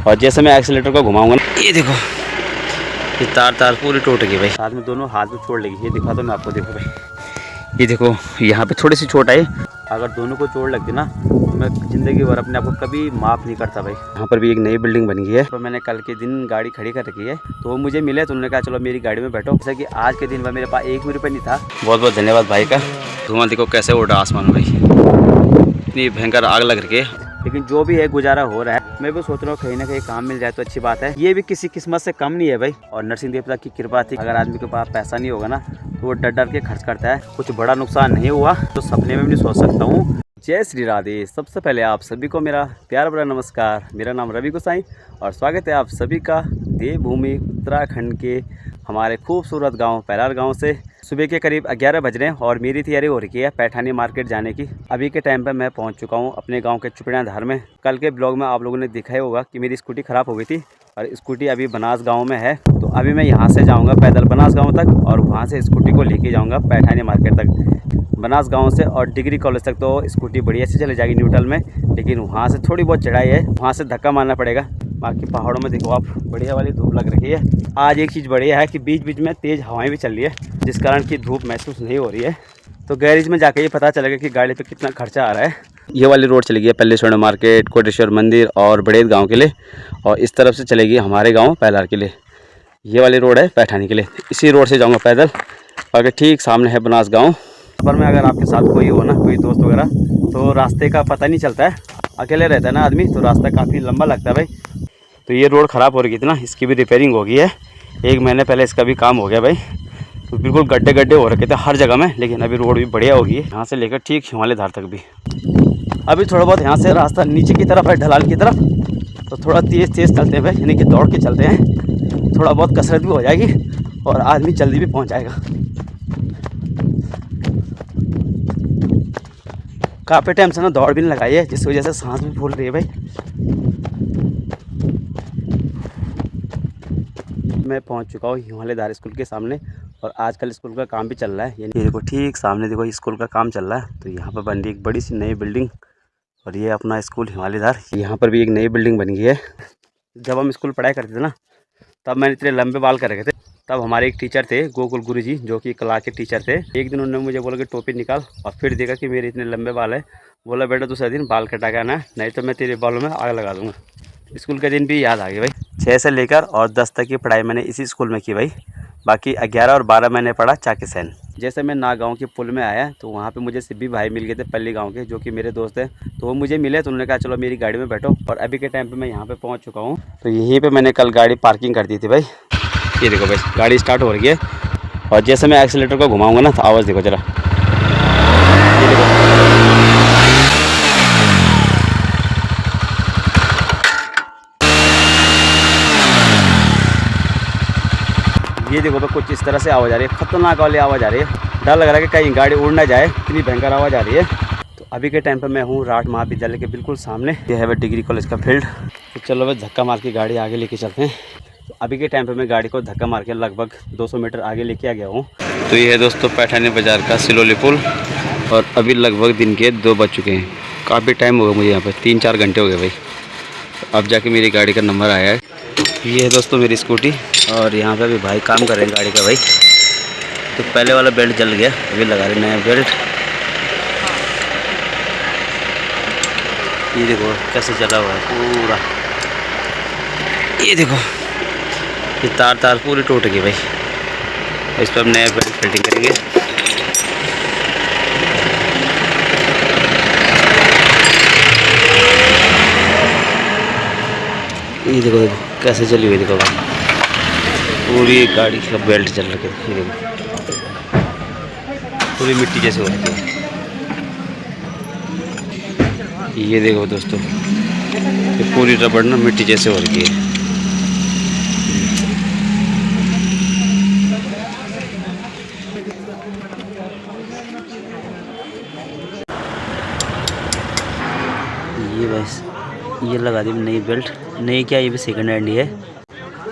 और जैसे मैं एक्सीलेटर को घुमाऊंगा ना, ये देखो ये तार पूरी टूट गई भाई। साथ में दोनों हाथ में चोट लगी। ये दिखा तो मैं आपको, देखो भाई, ये देखो यहाँ पे थोड़ी सी चोट आई। अगर दोनों को चोट लगती ना तो मैं ज़िंदगी भर अपने आप को कभी माफ़ नहीं करता भाई। यहाँ पर भी एक नई बिल्डिंग बन गई है, तो मैंने कल के दिन गाड़ी खड़ी कर रखी है। तो वो मुझे मिले तो उन्होंने कहा चलो मेरी गाड़ी में बैठो। जैसा कि आज के दिन में मेरे पास 1 भी रुपये नहीं था। बहुत बहुत धन्यवाद भाई का। धुआं देखो कैसे उड़ा आसमान में भाई, इतनी भयंकर आग लग रही है। लेकिन जो भी है गुजारा हो रहा है। मैं भी सोच रहा हूँ कहीं ना कहीं काम मिल जाए तो अच्छी बात है। ये भी किसी किस्मत से कम नहीं है भाई। और नरसिंह देवता की कृपा थी। अगर आदमी के पास पैसा नहीं होगा ना तो वो डर डर के खर्च करता है। कुछ बड़ा नुकसान नहीं हुआ तो सपने में भी नहीं सोच सकता हूँ। जय श्री राधे। सबसे पहले आप सभी को मेरा प्यार भरा नमस्कार। मेरा नाम रवि गोसाई और स्वागत है आप सभी का देवभूमि उत्तराखंड के हमारे खूबसूरत गांव पैरार गांव से। सुबह के करीब 11 बज रहे हैं और मेरी तैयारी हो रही है पैठानी मार्केट जाने की। अभी के टाइम पे मैं पहुंच चुका हूं अपने गांव के चुपड़िया धार में। कल के ब्लॉग में आप लोगों ने देखा ही होगा कि मेरी स्कूटी ख़राब हो गई थी और स्कूटी अभी बनास गाँव में है। तो अभी मैं यहाँ से जाऊँगा पैदल बनास गाँव तक और वहाँ से स्कूटी को लेके जाऊँगा पैठानी मार्केट तक। बनास गांव से और डिग्री कॉलेज तक तो स्कूटी बढ़िया से चली जाएगी न्यूट्रल में, लेकिन वहाँ से थोड़ी बहुत चढ़ाई है, वहाँ से धक्का मारना पड़ेगा। बाकी पहाड़ों में देखो आप बढ़िया वाली धूप लग रही है। आज एक चीज़ बढ़िया है कि बीच बीच में तेज़ हवाएं भी चल रही है, जिस कारण की धूप महसूस नहीं हो रही है। तो गैरेज में जाके ये पता चलेगा कि गाड़ी पे कितना खर्चा आ रहा है। ये वाली रोड चलेगी है पल्लेश्वर मार्केट, कोटेश्वर मंदिर और बड़ेद गाँव के लिए, और इस तरफ से चलेगी हमारे गाँव पैलार के लिए। ये वाली रोड है पैठानी के लिए। इसी रोड से जाऊँगा पैदल और ठीक सामने है बनास गाँव। सफर में अगर आपके साथ कोई हो ना, कोई दोस्त वगैरह, तो रास्ते का पता नहीं चलता है। अकेले रहता है ना आदमी तो रास्ता काफ़ी लंबा लगता है भाई। तो ये रोड ख़राब हो रही थी ना, इसकी भी रिपेयरिंग हो गई है। 1 महीने पहले इसका भी काम हो गया भाई। तो बिल्कुल गड्ढे गड्ढे हो रखे थे हर जगह में, लेकिन अभी रोड भी बढ़िया हो गई है। यहाँ से लेकर ठीक हिमालय धार तक भी। अभी थोड़ा बहुत यहाँ से रास्ता नीचे की तरफ है, ढलान की तरफ, तो थोड़ा तेज़ चलते हैं भाई, यानी कि दौड़ के चलते हैं। थोड़ा बहुत कसरत भी हो जाएगी और आदमी जल्दी भी पहुँच जाएगा। काफ़ी टाइम से ना दौड़ भी नहीं लगाई है, जिस वजह से सांस भी फूल रही है भाई। मैं पहुंच चुका हूँ हिमालय धार स्कूल के सामने और आजकल स्कूल का काम भी चल रहा है। यानी ये देखो ठीक सामने देखो स्कूल का काम चल रहा है। तो यहाँ पर बन रही एक बड़ी सी नई बिल्डिंग और ये अपना स्कूल हिमालय धार। यहाँ पर भी एक नई बिल्डिंग बन गई है। जब हम स्कूल पढ़ाई करते थे ना तब मैंने इतने लंबे बाल कर रखे थे। तब हमारे एक टीचर थे गोकुल गुरुजी, जो कि कला के टीचर थे। एक दिन उन्होंने मुझे बोला कि टोपी निकाल, और फिर देखा कि मेरे इतने लंबे बाल है। बोला बेटा दूसरे दिन बाल कटा के आना, नहीं तो मैं तेरे बालों में आग लगा दूंगा। स्कूल के दिन भी याद आ गए भाई। 6 से लेकर और 10 तक की पढ़ाई मैंने इसी स्कूल में की भाई। बाकी 11 और 12 मैंने पढ़ा चाकीसैन। जैसे मैं नाग गाँव के पुल में आया तो वहाँ पे मुझे सिब्बी भाई मिल गए थे पल्ली गाँव के, जो कि मेरे दोस्त हैं। तो वो मुझे मिले तो उन्होंने कहा चलो मेरी गाड़ी में बैठो। और अभी के टाइम पे मैं यहाँ पे पहुँच चुका हूँ। तो यहीं पे मैंने कल गाड़ी पार्किंग कर दी थी भाई। ये देखो भाई गाड़ी स्टार्ट हो रही है और जैसे मैं एक्सीलेटर को घुमाऊंगा ना तो आवाज़ देखो ज़रा। ये देखो भाई कुछ इस तरह से आवाज़ आ रही है, खतरनाक वाली आवाज़ आ रही है। डर लग रहा है कि कहीं गाड़ी उड़ ना जाए, इतनी भयंकर आवाज़ आ रही है। तो अभी के टाइम पे मैं हूँ राठ महाविद्यालय के बिल्कुल सामने। ये है भाई डिग्री कॉलेज का फील्ड। तो चलो भाई धक्का मार के गाड़ी आगे लेके चलते हैं। तो अभी के टाइम पे मैं गाड़ी को धक्का मार के लगभग 200 मीटर आगे लेके आ गया हूँ। तो ये है दोस्तों पैठानी बाज़ार का सिलोली पुल और अभी लगभग दिन के 2 बज चुके हैं। काफ़ी टाइम हो गया मुझे यहाँ पे, 3-4 घंटे हो गए भाई। तो अब जाके मेरी गाड़ी का नंबर आया है। ये है दोस्तों मेरी स्कूटी और यहाँ पे भी भाई काम कर रहे हैं गाड़ी का भाई। तो पहले वाला बेल्ट जल गया, अभी लगा रहे नया बेल्ट। ये देखो कैसे जला हुआ है पूरा। ये देखो ये तार पूरी टूट गई भाई। इस पर हम नया बेल्ट फिटिंग करेंगे। ये देखो देखो कैसे चली हुई, देखो पूरी गाड़ी का बेल्ट चल रखी है। ये देखो पूरी मिट्टी जैसे हो रही है। ये देखो दोस्तों ये पूरी रबड़ ना मिट्टी जैसे हो रही है। ये बस ये लगा दी नई बेल्ट। नई क्या, ये भी सेकंड हैंड ही है।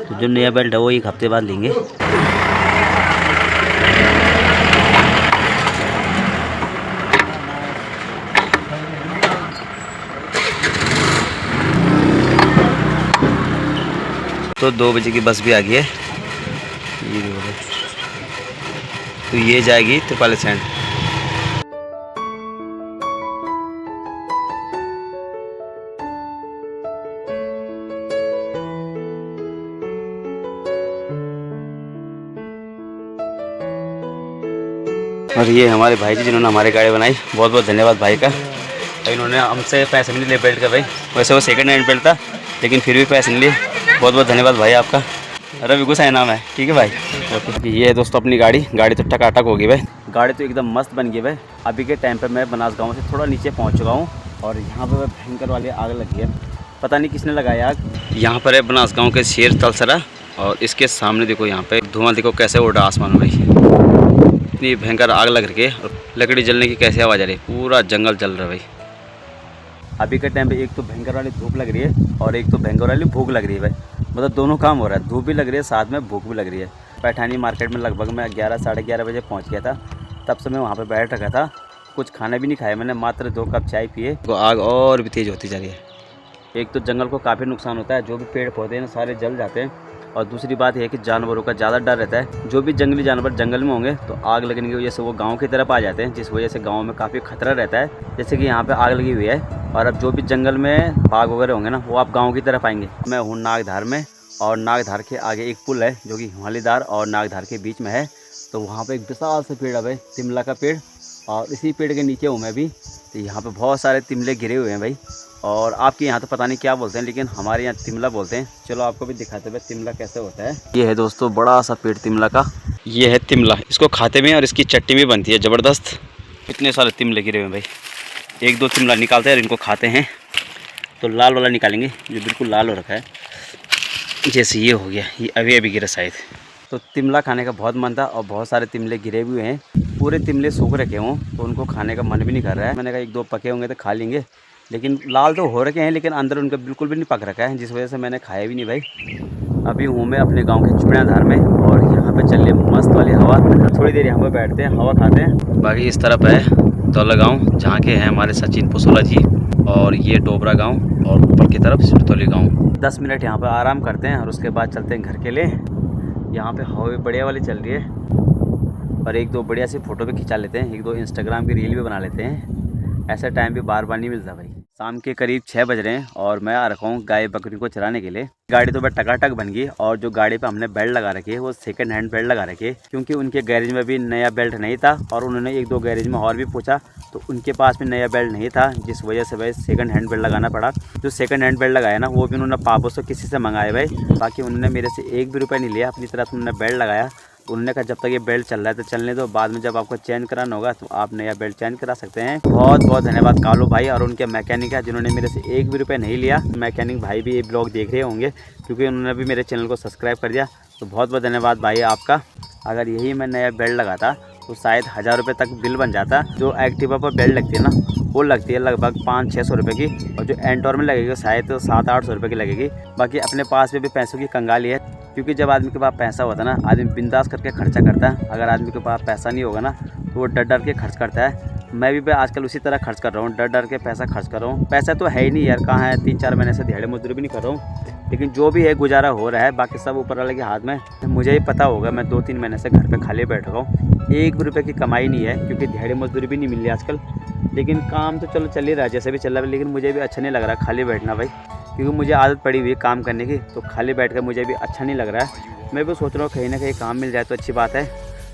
तो जो नया बेल्ट है वो 1 हफ्ते बाद लेंगे। तो 2 बजे की बस भी आ गई है। ये देखो भाई, तो ये जाएगी त्रिपाली सैंड। और ये हमारे भाई जी जिन्होंने हमारी गाड़ी बनाई, बहुत बहुत धन्यवाद भाई का। इन्होंने हमसे पैसे भी नहीं लिए बेल्ट का भाई, वैसे वो सेकंड हैंड बेल्ट था लेकिन फिर भी पैसे नहीं लिए। बहुत बहुत धन्यवाद भाई आपका। रवि गुस्सा नाम है, ठीक है भाई। ओके, ये है दोस्तों अपनी गाड़ी तो टकाटक होगी भाई। गाड़ी तो एकदम मस्त बन गई भाई। अभी के टाइम पे मैं बनास गाँव से थोड़ा नीचे पहुँच चुका हूँ और यहाँ पर भयंकर वाली आग लगी है। पता नहीं किसने लगाया आग। यहाँ पर है बनास गाँव के शेर तलसरा और इसके सामने देखो यहाँ पे धुआं देखो कैसे उड़ा आसमान में भाई। इतनी भयंकर आग लग रही है और लकड़ी जलने की कैसे आवाज़ आ रही है, पूरा जंगल जल रहा है भाई। अभी के टाइम पे एक तो भयंकर वाली धूप लग रही है और एक तो भयंकर वाली भूख लग रही है भाई। मतलब दोनों काम हो रहा है, धूप भी लग रही है साथ में भूख भी लग रही है। पैठानी मार्केट में लगभग मैं 11 साढ़े 11 बजे पहुंच गया था। तब से मैं वहाँ पे बैठ रखा था, कुछ खाना भी नहीं खाया मैंने, मात्र 2 कप चाय पिए। तो आग और भी तेज़ होती जा रही है। एक तो जंगल को काफ़ी नुकसान होता है, जो भी पेड़ पौधे हैं सारे जल जाते हैं। और दूसरी बात यह है कि जानवरों का ज़्यादा डर रहता है। जो भी जंगली जानवर जंगल में होंगे तो आग लगने की वजह से वो गांव की तरफ आ जाते हैं, जिस वजह से गांव में काफ़ी खतरा रहता है। जैसे कि यहाँ पे आग लगी हुई है और अब जो भी जंगल में बाघ वगैरह होंगे ना, वो आप गाँव की तरफ आएंगे। मैं हूँ नागधार में और नागधार के आगे एक पुल है जो कि हिमालयधार और नागधार के बीच में है। तो वहाँ पर एक विशाल सा पेड़ है भाई, तिमला का पेड़, और इसी पेड़ के नीचे हूँ मैं भी। तो यहाँ पे बहुत सारे तिमले गिरे हुए हैं भाई। और आपके यहाँ तो पता नहीं क्या बोलते हैं, लेकिन हमारे यहाँ तिमला बोलते हैं। चलो आपको भी दिखाते हुए तिमला कैसे होता है। ये है दोस्तों बड़ा सा पेड़ तिमला का, ये है तिमला। इसको खाते भी हैं और इसकी चटनी भी बनती है ज़बरदस्त। इतने सारे तिमले गिरे हुए हैं भाई। 1-2 तिमला निकालते हैं और इनको खाते हैं। तो लाल वाला निकालेंगे जो बिल्कुल लाल हो रखा है, जैसे ये हो गया, ये अभी अभी गिरा शायद। तो तिमला खाने का बहुत मन था और बहुत सारे तिमले गिरे हुए हैं। पूरे तिमले सूख रखे हों तो उनको खाने का मन भी नहीं कर रहा है। मैंने कहा 1-2 पके होंगे तो खा लेंगे, लेकिन लाल तो हो रखे हैं लेकिन अंदर उनका बिल्कुल भी नहीं पक रखा है, जिस वजह से मैंने खाया भी नहीं भाई। अभी हूँ मैं अपने गांव के चुड़ियाधार में और यहाँ पे चल रही मस्त वाली हवा। थोड़ी देर यहाँ पे बैठते हैं, हवा खाते हैं। बाकी इस तरफ है दौला गाँव, जहाँ के हैं हमारे सचिन पुसोला जी, और ये डोबरा गाँव और ऊपर की तरफ सिरतौली गाँव। 10 मिनट यहाँ पर आराम करते हैं और उसके बाद चलते हैं घर के लिए। यहाँ पे हवा भी बढ़िया वाली चल रही है और 1-2 बढ़िया सी फ़ोटो भी खिंचा लेते हैं, 1-2 इंस्टाग्राम की रील भी बना लेते हैं। ऐसा टाइम भी बार बार नहीं मिलता भाई। शाम के करीब 6 बज रहे हैं और मैं आ रखा हूँ गाय बकरी को चराने के लिए। गाड़ी तो बस टकाटक बन गई और जो गाड़ी पे हमने बेल्ट लगा रखी है वो सेकंड हैंड बेल्ट लगा रखी है, क्योंकि उनके गैरेज में भी नया बेल्ट नहीं था और उन्होंने 1-2 गैरेज में और भी पूछा तो उनके पास भी नया बेल्ट नहीं था, जिस वजह से भाई सेकंड हैंड बेल्ट लगाना पड़ा। जो सेकंड हैंड बेल्ट लगाया ना वो भी उन्होंने पापों से किसी से मंगाए भाई। बाकी उन्होंने मेरे से 1 भी रुपया नहीं लिया, अपनी तरफ उन्होंने बेल्ट लगाया। उन्होंने कहा जब तक ये बेल्ट चल रहा है तो चलने दो, बाद में जब आपको चेंज कराना होगा तो आप नया बेल्ट चेंज करा सकते हैं। बहुत बहुत धन्यवाद कालू भाई और उनके मैकेनिक है जिन्होंने मेरे से 1 भी रुपया नहीं लिया। मैकेनिक भाई भी ये ब्लॉग देख रहे होंगे क्योंकि उन्होंने भी मेरे चैनल को सब्सक्राइब कर दिया, तो बहुत बहुत धन्यवाद भाई आपका। अगर यही मैं नया बेल्ट लगाता तो शायद 1000 रुपये तक बिल बन जाता। जो एक्टिवा पर बेल्ट लगती है ना वो लगती है लगभग 500-600 रुपये की, और जो एंटोर में लगेगी शायद 700-800 रुपये की लगेगी। बाकी अपने पास में भी पैसों की कंगाली है, क्योंकि जब आदमी के पास पैसा होता है ना आदमी बिंदास करके खर्चा करता है। अगर आदमी के पास पैसा नहीं होगा ना तो वो डर डर के खर्च करता है। मैं भी आजकल उसी तरह खर्च कर रहा हूँ, डर डर के पैसा खर्च कर रहा हूँ। पैसा तो है ही नहीं यार, कहाँ है, 3-4 महीने से दिहाड़ी मजदूरी भी नहीं कर रहा हूँ, लेकिन जो भी है गुजारा हो रहा है। बाकी सब ऊपर वाले के हाथ में। मुझे ही पता होगा, मैं 2-3 महीने से घर पे खाली बैठ रहा हूँ। 1 भी रुपये की कमाई नहीं है, क्योंकि दिहाड़ी मजदूरी भी नहीं मिल रही आजकल। लेकिन काम तो चलो चल ही रहा है, जैसे भी चल रहा है, लेकिन मुझे भी अच्छा नहीं लग रहा खाली बैठना भाई, क्योंकि मुझे आदत पड़ी हुई है काम करने की। तो खाली बैठ कर मुझे भी अच्छा नहीं लग रहा है। मैं भी सोच रहा हूँ कहीं ना कहीं काम मिल जाए तो अच्छी बात है।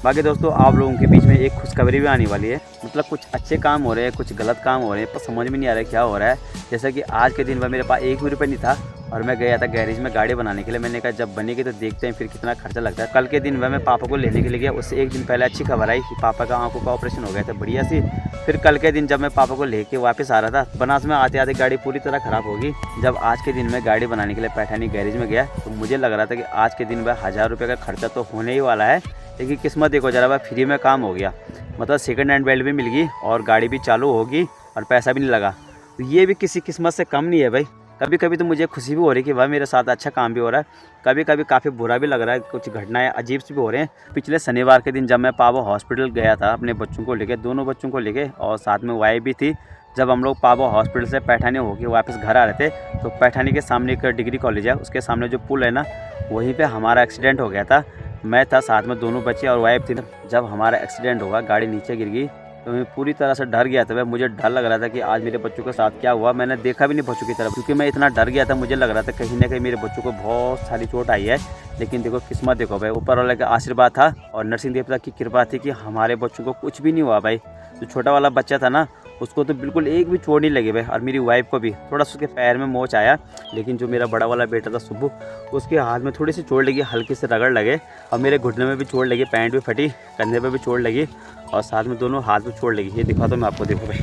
बाकी दोस्तों आप लोगों के बीच में एक खुशखबरी भी आने वाली है। मतलब कुछ अच्छे काम हो रहे हैं, कुछ गलत काम हो रहे हैं, पर समझ में नहीं आ रहा है क्या हो रहा है। जैसा कि आज के दिन में मेरे पास 1 भी रुपये नहीं था और मैं गया था गैरेज में गाड़ी बनाने के लिए। मैंने कहा जब बनेगी तो देखते हैं फिर कितना खर्चा लगता है। कल के दिन मैं पापा को लेने के लिए गया, उससे 1 दिन पहले अच्छी खबर आई कि पापा का आंखों का ऑपरेशन हो गया था बढ़िया सी। फिर कल के दिन जब मैं पापा को लेके वापस आ रहा था, बनास में आते आते गाड़ी पूरी तरह ख़राब होगी। जब आज के दिन मैं गाड़ी बनाने के लिए पैठानी गैरेज में गया तो मुझे लग रहा था कि आज के दिन में 1000 रुपये का खर्चा तो होने ही वाला है। लेकिन किस्मत देखो जरा भाई, फ्री में काम हो गया। मतलब सेकंड हैंड बेल्ट भी मिल गई और गाड़ी भी चालू होगी और पैसा भी नहीं लगा। तो ये भी किसी किस्मत से कम नहीं है भाई। कभी कभी तो मुझे खुशी भी हो रही है कि भाई मेरे साथ अच्छा काम भी हो रहा है, कभी कभी काफ़ी बुरा भी लग रहा है, कुछ घटनाएं अजीब सी भी हो रहे हैं। पिछले शनिवार के दिन जब मैं पावा हॉस्पिटल गया था अपने बच्चों को लेके, दोनों बच्चों को लेके, और साथ में वाइफ भी थी, जब हम लोग पाबा हॉस्पिटल से पैठानी होके वापस घर आ रहे थे, तो पैठानी के सामने एक डिग्री कॉलेज है, उसके सामने जो पुल है ना, वहीं पे हमारा एक्सीडेंट हो गया था। मैं था, साथ में दोनों बच्चे और वाइफ थी। जब हमारा एक्सीडेंट होगा, गाड़ी नीचे गिर गई, तो मैं पूरी तरह से डर गया था। भाई मुझे डर लग रहा था कि आज मेरे बच्चों के साथ क्या हुआ। मैंने देखा भी नहीं बच्चों की तरफ, क्योंकि मैं इतना डर गया था। मुझे लग रहा था कहीं ना कहीं मेरे बच्चों को बहुत सारी चोट आई है। लेकिन देखो किस्मत, देखो भाई ऊपर वाले का आशीर्वाद था और नरसिंह देवता की कृपा थी कि हमारे बच्चों को कुछ भी नहीं हुआ। भाई जो छोटा वाला बच्चा था ना, उसको तो बिल्कुल एक भी चोट नहीं लगी भाई। और मेरी वाइफ को भी थोड़ा सा उसके पैर में मोच आया। लेकिन जो मेरा बड़ा वाला बेटा था सुब्बू, उसके हाथ में थोड़ी सी चोट लगी, हल्की से रगड़ लगे। और मेरे घुटने में भी चोट लगी, पैंट भी फटी, कंधे पे भी चोट लगी और साथ में दोनों हाथ में चोट लगी। ये दिखा तो मैं आपको, देखो भाई,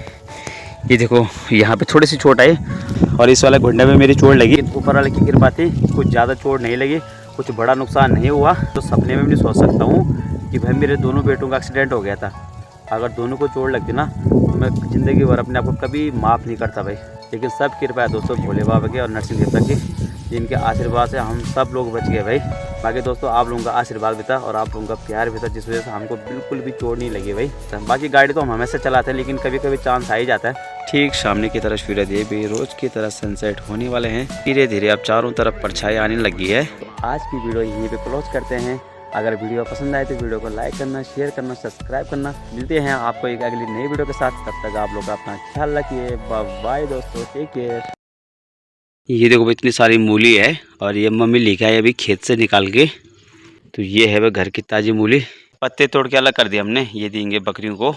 ये देखो यहाँ पे थोड़ी सी चोट आई और इस वाले घुटने में मेरी चोट लगी। ऊपर वाले की कृपा थी, कुछ ज़्यादा चोट नहीं लगी, कुछ बड़ा नुकसान नहीं हुआ। तो सपने में भी नहीं सोच सकता हूँ कि भाई मेरे दोनों बेटों का एक्सीडेंट हो गया था। अगर दोनों को चोट लगती ना, तो मैं ज़िंदगी भर अपने आप को कभी माफ़ नहीं करता भाई। लेकिन सब कृपा है दोस्तों भोले बाबा की और नरसिंह देवता की, जिनके आशीर्वाद से हम सब लोग बच गए भाई। बाकी दोस्तों आप लोगों का आशीर्वाद भी था और आप लोगों का प्यार भी था, जिस वजह से हमको बिल्कुल भी चोट नहीं लगी भाई। बाकी गाड़ी तो हम हमेशा चलाते हैं, लेकिन कभी कभी चांस आ ही जाता है। ठीक सामने की तरफ सूरज ये भी रोज़ की तरह सनसेट होने वाले हैं। धीरे धीरे अब चारों तरफ परछाई आने लगी है। तो आज की वीडियो यहीं पे क्लोज करते हैं। अगर वीडियो पसंद आए तो वीडियो को लाइक करना, शेयर करना, सब्सक्राइब करना। मिलते हैं आपको एक अगली नई वीडियो के साथ। तब तक आप लोग अपना ख्याल रखिए। बाय दोस्तों, टेक केयर। ये देखो इतनी सारी मूली है और ये मम्मी लेके आई अभी खेत से निकाल के। तो ये है वह घर की ताज़ी मूली, पत्ते तोड़ के अलग कर दिए हमने, ये देंगे बकरियों को।